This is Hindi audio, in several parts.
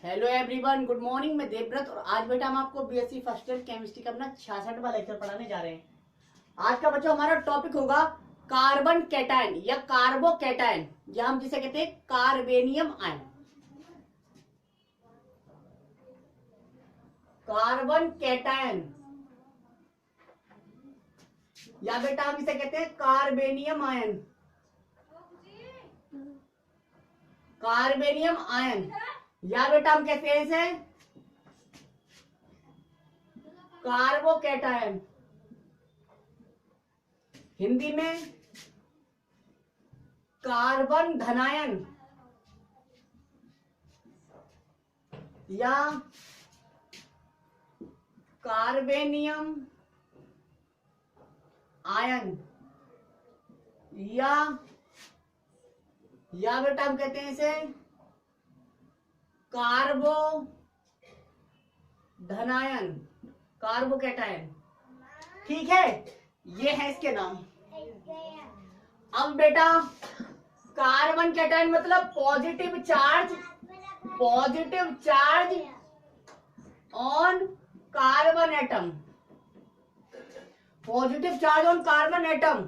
Hello everyone, good morning. मैं देवव्रत और आज बेटा हम आपको बीएससी फर्स्ट ईयर केमिस्ट्री का अपना 66वां लेक्चर पढ़ाने जा रहे हैं। आज का बच्चों हमारा टॉपिक होगा कार्बन कैटायन या कार्बो कैटायन, या हम जिसे कहते हैं कार्बेनियम आयन। कार्बन कैटायन या बेटा हम इसे कहते हैं कार्बेनियम आयन। कार्बेनियम आयन या बेटा हम कहते हैं इसे कार्बोकैटायन, हिंदी में कार्बन धनायन या कार्बेनियम आयन या बेटा हम कहते हैं इसे कार्बो धनायन, कार्बोकैटायन। ठीक है, ये है इसके नाम। अब बेटा कार्बन कैटायन मतलब positive charge on carbon atom. Positive charge on carbon atom.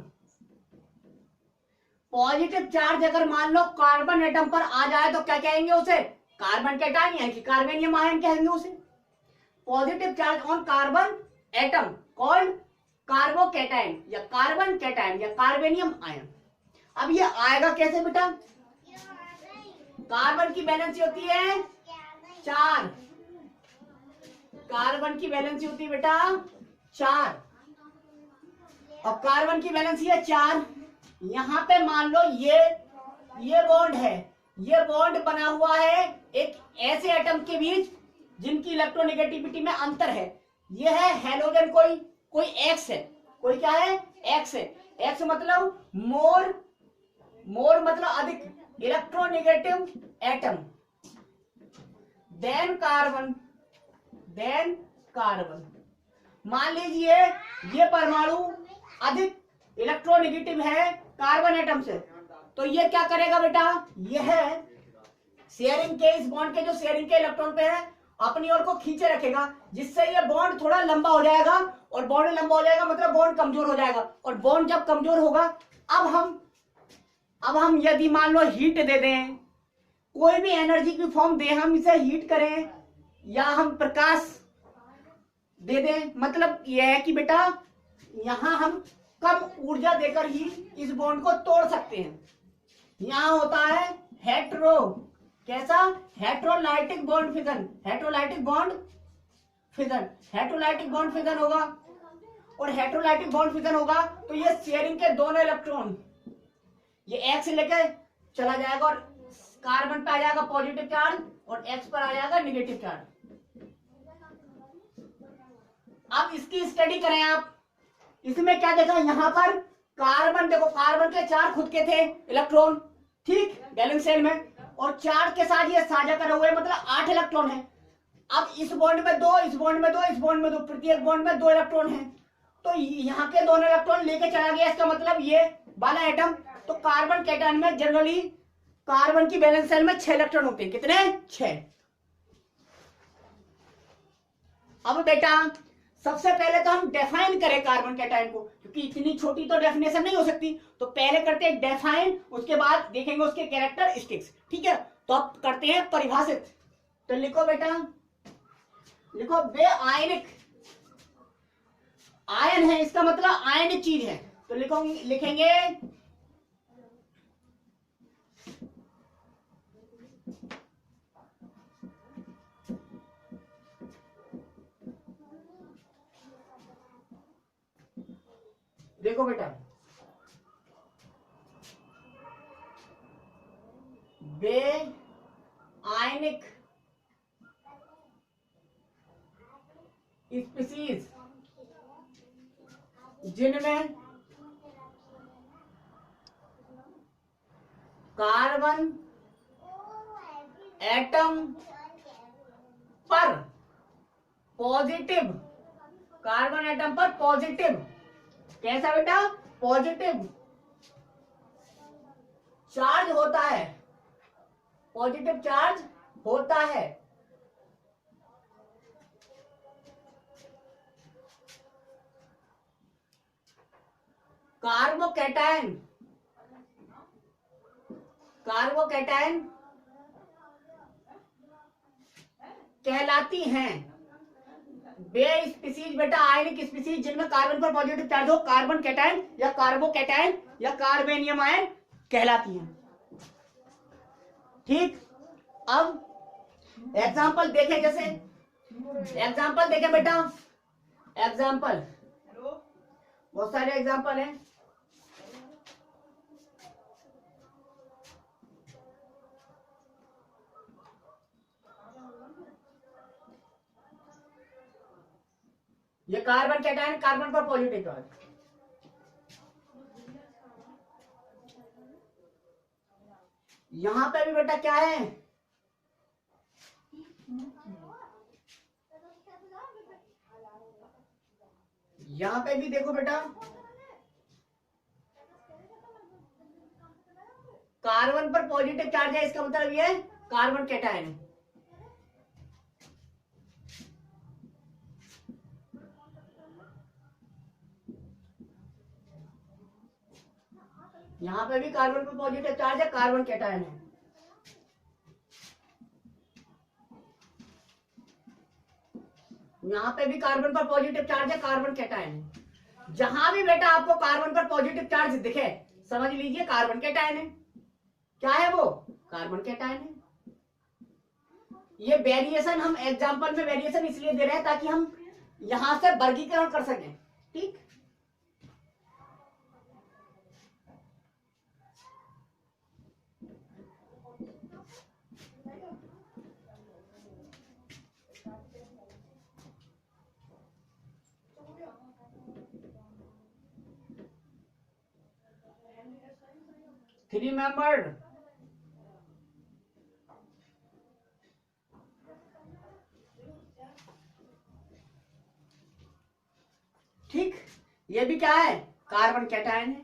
Positive charge अगर मान लो कार्बन एटम पर आ जाए तो क्या कहेंगे उसे? कार्बन कैटायन यानी कि कार्बेनियम आयन कहेंगे उसे। Positive charge on carbon atom called carbocation या कार्बन कैटायन या कार्बेनियम आयन। अब ये आएगा कैसे बेटा? कार्बन की वैलेंसी होती है 4। कार्बन की वैलेंसी होती है बेटा 4 और कार्बन की वैलेंसी है 4। यहां पे मान लो ये बॉन्ड है, ये बॉन्ड बना हुआ है एक ऐसे एटम के बीच जिनकी इलेक्ट्रोनेगेटिविटी में अंतर है। ये है हेलोजन, कोई एक्स है, कोई क्या है? एक्स है। एक्स मतलब मोर मतलब अधिक, इलेक्ट्रोनेगेटिव एटम। Then carbon. मान लीजिए ये परमाणु अधिक इलेक्ट्रोनेगेटिव है कार्बन एटम से, तो ये क्या करेगा बेटा? यह शेयरिंग के इस बॉन्ड के जो शेयरिंग के इलेक्ट्रॉन पे है अपनी ओर को खींचे रखेगा, जिससे ये बॉन्ड थोड़ा लंबा हो जाएगा और बॉन्ड लंबा हो जाएगा मतलब बॉन्ड कमजोर हो जाएगा। और बॉन्ड जब कमजोर होगा, अब हम यदि मान लो हीट दे दें, कोई भी एनर्जी की फॉर्म दे, हम इसे हीट करें या हम प्रकाश दे दें, मतलब यह है कि बेटा यहां हम कम ऊर्जा देकर ही इस बॉन्ड को तोड़ सकते हैं। यहां होता है heterolytic bond fission. Heterolytic bond fission होगा, और हेट्रोलाइटिक बॉन्ड फिजन होगा तो ये शेयरिंग के दोनों इलेक्ट्रॉन ये एक्स लेके चला जाएगा और कार्बन पे आ जाएगा पॉजिटिव चार्ज और एक्स पर आ जाएगा निगेटिव चार्ज। अब इसकी स्टडी करें आप। इसमें क्या देखा? यहां पर कार्बन, देखो कार्बन के 4 खुद के थे इलेक्ट्रॉन, ठीक, वैलेंस शेल में, और 4 के साथ ये साझा करे हुए मतलब 8 इलेक्ट्रॉन है। अब इस बॉन्ड में 2, इस बॉन्ड में 2, इस बॉन्ड में 2, प्रत्येक बॉन्ड में 2 इलेक्ट्रॉन है, तो यहाँ के दोनों इलेक्ट्रॉन लेके चला गया। इसका मतलब ये वाला एटम, तो कार्बन कैटायन में जनरली कार्बन की वैलेंस शेल में 6 इलेक्ट्रॉन होते हैं। कितने? 6। अब बेटा सबसे पहले तो हम डिफाइन करें कार्बन कैटायन को, क्योंकि इतनी छोटी तो डेफिनेशन नहीं हो सकती, तो पहले करते हैं डिफाइन, उसके बाद देखेंगे उसके कैरेक्टरिस्टिक्स। ठीक है, तो अब करते हैं परिभाषित। तो लिखो बेटा, लिखो वे आयनिक आयन है, इसका मतलब आयनिक चीज है, तो लिखेंगे देखो बेटा, वे आयनिक स्पीशीज जिनमें कार्बन एटम पर पॉजिटिव, कार्बन एटम पर पॉजिटिव, कैसा बेटा? पॉजिटिव चार्ज होता है, पॉजिटिव चार्ज होता है, कार्बोकैटायन कहलाती हैं वे स्पीसीज बेटा आयनिक स्पीसीज जिनमें कार्बन पर पॉजिटिव चार्ज हो, कार्बन कैटायन या कार्बोकैटायन या कार्बेनियम आयन कहलाती हैं। ठीक, अब एग्जाम्पल देखें, जैसे एग्जाम्पल देखें बेटा, एग्जाम्पल बहुत सारे एग्जाम्पल हैं। ये कार्बन कैटायन, कार्बन पर पॉजिटिव चार्ज, यहां पे भी बेटा क्या है, यहां पे भी देखो बेटा कार्बन पर पॉजिटिव चार्ज है, इसका मतलब ये कार्बन कैटायन है। यहां पे भी कार्बन पर पॉजिटिव चार्ज है, कार्बन कैटायन है। यहां पे भी कार्बन पर पॉजिटिव चार्ज है, कार्बन कैटायन है। जहां भी बेटा आपको कार्बन पर पॉजिटिव चार्ज दिखे समझ लीजिए कार्बन कैटायन है। क्या है वो? कार्बन कैटायन है। ये वेरिएशन हम एग्जांपल में वेरिएशन इसलिए दे रहे हैं ताकि हम यहां से वर्गीकरण कर सकें। ठीक, थ्री मेंबर्ड ठीक, ये भी क्या है? कार्बन कैटायन है।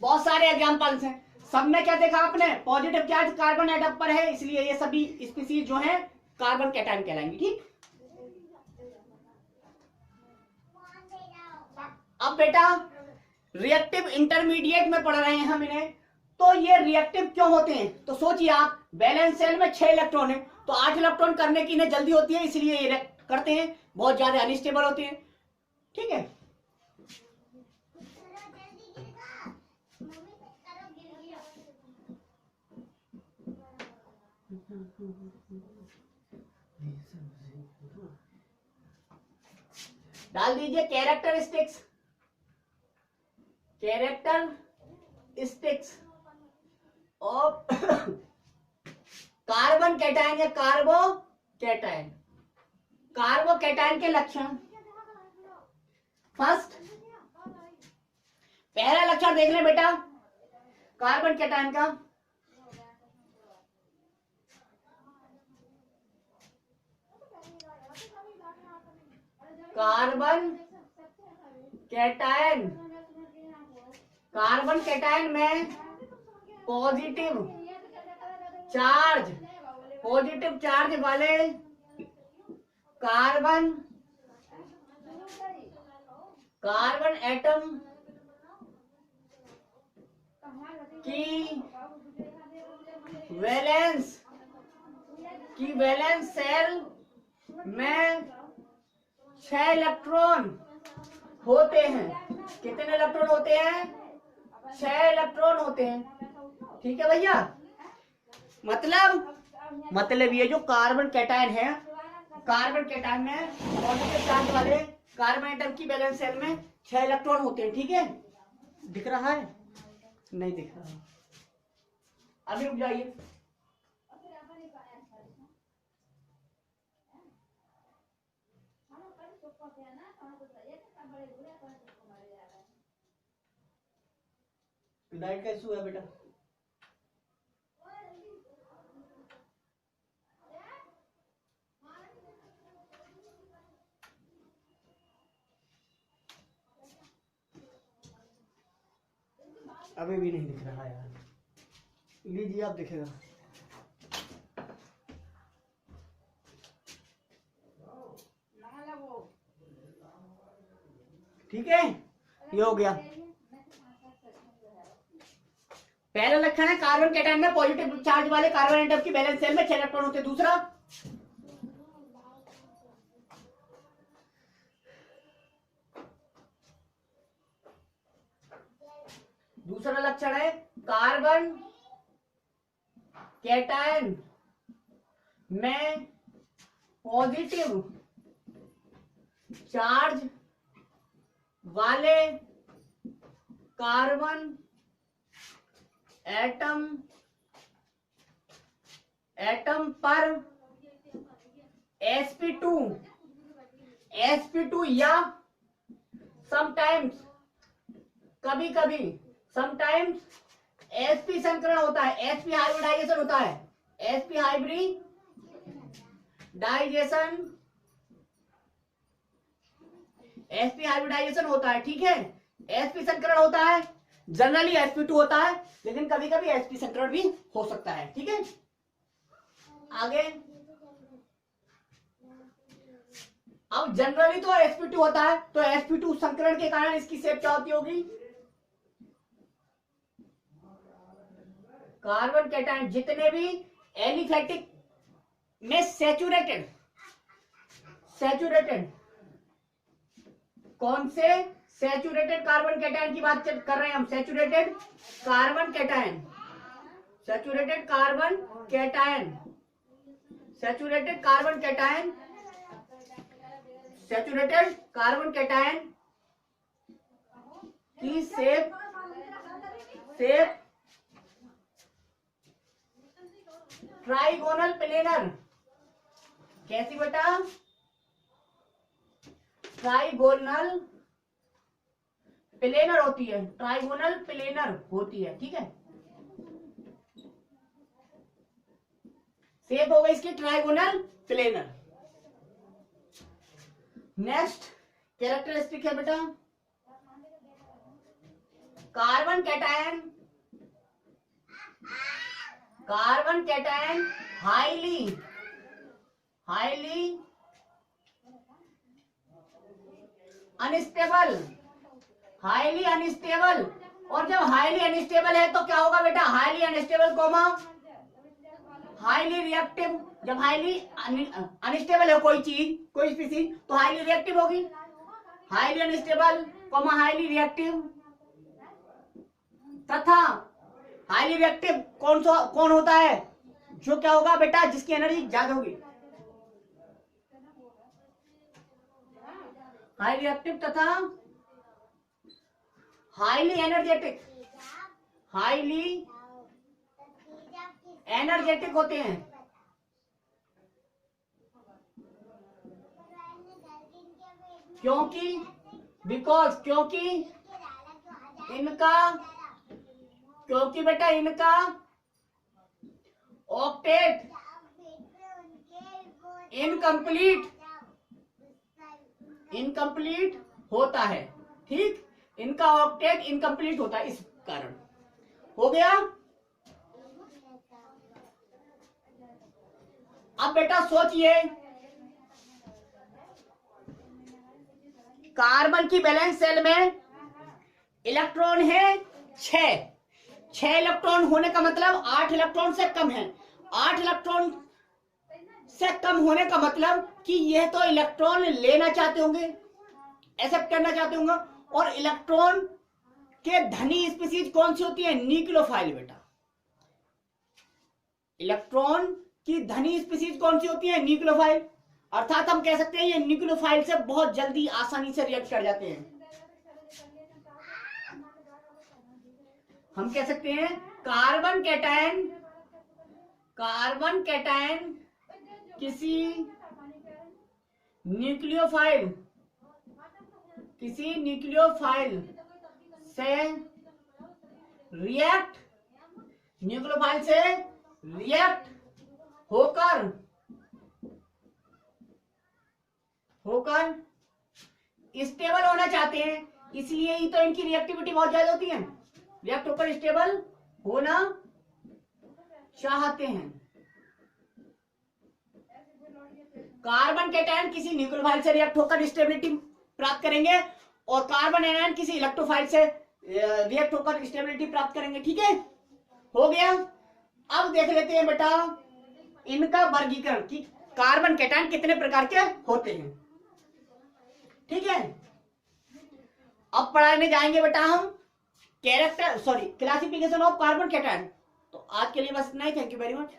बहुत सारे एग्जांपल्स हैं, सब में क्या देखा आपने? पॉजिटिव चार्ज कार्बन एटम पर है, इसलिए ये सभी स्पीसीज जो हैं कार्बन कैटायन कहलाएंगी। ठीक, अब बेटा रिएक्टिव इंटरमीडिएट में पढ़ रहे हैं हम इन्हें, तो ये रिएक्टिव क्यों होते हैं? तो सोचिए आप, वैलेंस शेल में 6 इलेक्ट्रॉन है, तो 8 इलेक्ट्रॉन करने की इन्हें जल्दी होती है, इसलिए ये रिएक्ट करते हैं, बहुत ज्यादा अनस्टेबल होते हैं। ठीक है, डाल दीजिए कैरेक्टरिस्टिक्स ऑफ कार्बन कैटायन या कार्बोकैटायन। कार्बोकैटायन के लक्षण, फर्स्ट पहला लक्षण देख लें बेटा कार्बन कैटायन का, कार्बन कैटायन में पॉजिटिव चार्ज वाले कार्बन एटम की वैलेंस सेल में 6 इलेक्ट्रॉन होते हैं। कितने इलेक्ट्रॉन होते हैं? 6 इलेक्ट्रॉन होते हैं। ठीक है भैया, मतलब ये जो कार्बन कैटायन है, कार्बन कैटायन में पॉजिटिव चार्ज वाले कार्बन एटम की वैलेंस शेल में 6 इलेक्ट्रॉन होते हैं। ठीक है, दिख रहा है? नहीं दिख रहा, अभी रुक जाइए। लाइट का इशू है बेटा। अभी भी नहीं दिख रहा यार, लीजिए आप दिखेगा। ठीक है, ये हो गया। पहला लक्षण है कार्बन कैटायन में पॉजिटिव चार्ज वाले कार्बन एटम की वैलेंस शेल में 6 इलेक्ट्रॉन होते हैं। दूसरा लक्षण है कार्बन कैटायन में पॉजिटिव चार्ज वाले कार्बन एटम पर sp2 या समटाइम्स कभी कभी समटाइम्स sp संकरण होता है, sp हाइब्रिडाइजेशन होता है, sp हाइब्रिडाइजेशन होता है। ठीक है, sp संकरण होता है, जनरली sp2 होता है, लेकिन कभी कभी sp संकरण भी हो सकता है। ठीक है, आगे अब जनरली तो sp2 होता है, तो sp2 संकरण के कारण इसकी शेप क्या होती होगी? कार्बन कैटायन जितने भी एलिफैटिक में सैचुरेटेड कौन से सैचुरेटेड कार्बन कैटायन की बात कर रहे हैं हम? सैचुरेटेड कार्बन कैटायन की शेप ट्राइगोनल प्लेनर। कैसी बेटा? ट्राइगोनल प्लेनर होती है, ट्राइगोनल प्लेनर होती है। ठीक है, शेप हो गई इसकी ट्राइगोनल प्लेनर। नेक्स्ट कैरेक्टरिस्टिक है बेटा कार्बन कैटायन हाईली अनस्टेबल। और जब हाईली अनस्टेबल है तो क्या होगा बेटा? Highly unstable comma highly reactive. जब हाईली अनस्टेबल है कोई चीज, कोई स्पीसीज, तो हाईली रिएक्टिव होगी। Highly unstable comma highly reactive तथा हाईली रिएक्टिव कौन होता है? जो क्या होगा बेटा? जिसकी एनर्जी ज्यादा होगी। हाईली रिएक्टिव तथा हाईली एनर्जेटिक होते हैं। क्योंकि बेटा इनका ऑक्टेट इनकम्प्लीट होता है। ठीक, इनका ऑक्टेट इनकम्प्लीट होता है, इस कारण। हो गया। अब बेटा सोचिए, कार्बन की वैलेंस शेल में इलेक्ट्रॉन है 6 इलेक्ट्रॉन होने का मतलब 8 इलेक्ट्रॉन से कम है। 8 इलेक्ट्रॉन से कम होने का मतलब कि यह तो इलेक्ट्रॉन लेना चाहते होंगे, एक्सेप्ट करना चाहते होंगे। और इलेक्ट्रॉन के धनी स्पीसीज कौन सी होती है? न्यूक्लियोफाइल बेटा। इलेक्ट्रॉन की धनी स्पीसीज कौन सी होती है? न्यूक्लियोफाइल। अर्थात हम कह सकते हैं ये न्यूक्लियोफाइल से बहुत जल्दी आसानी से रिएक्ट कर जाते हैं। हम कह सकते हैं कार्बन कैटायन किसी न्यूक्लियोफाइल से रिएक्ट होकर स्टेबल होना चाहते हैं। इसलिए ही तो इनकी रिएक्टिविटी बहुत ज्यादा होती है, रिएक्ट होकर स्टेबल होना चाहते हैं। कार्बन कैटायन किसी न्यूक्लियोफाइल से रिएक्ट होकर स्टेबिलिटी प्राप्त करेंगे और कार्बन एनायन किसी इलेक्ट्रोफाइल से रिएक्ट होकर स्टेबिलिटी प्राप्त करेंगे। ठीक है, हो गया। अब देख लेते हैं बेटा इनका वर्गीकरण कि कार्बन कैटायन कितने प्रकार के होते हैं। ठीक है, अब पढ़ाने जाएंगे बेटा हम क्लासिफिकेशन ऑफ कार्बन कैटायन। तो आज के लिए बस इतना ही। Thank you very much.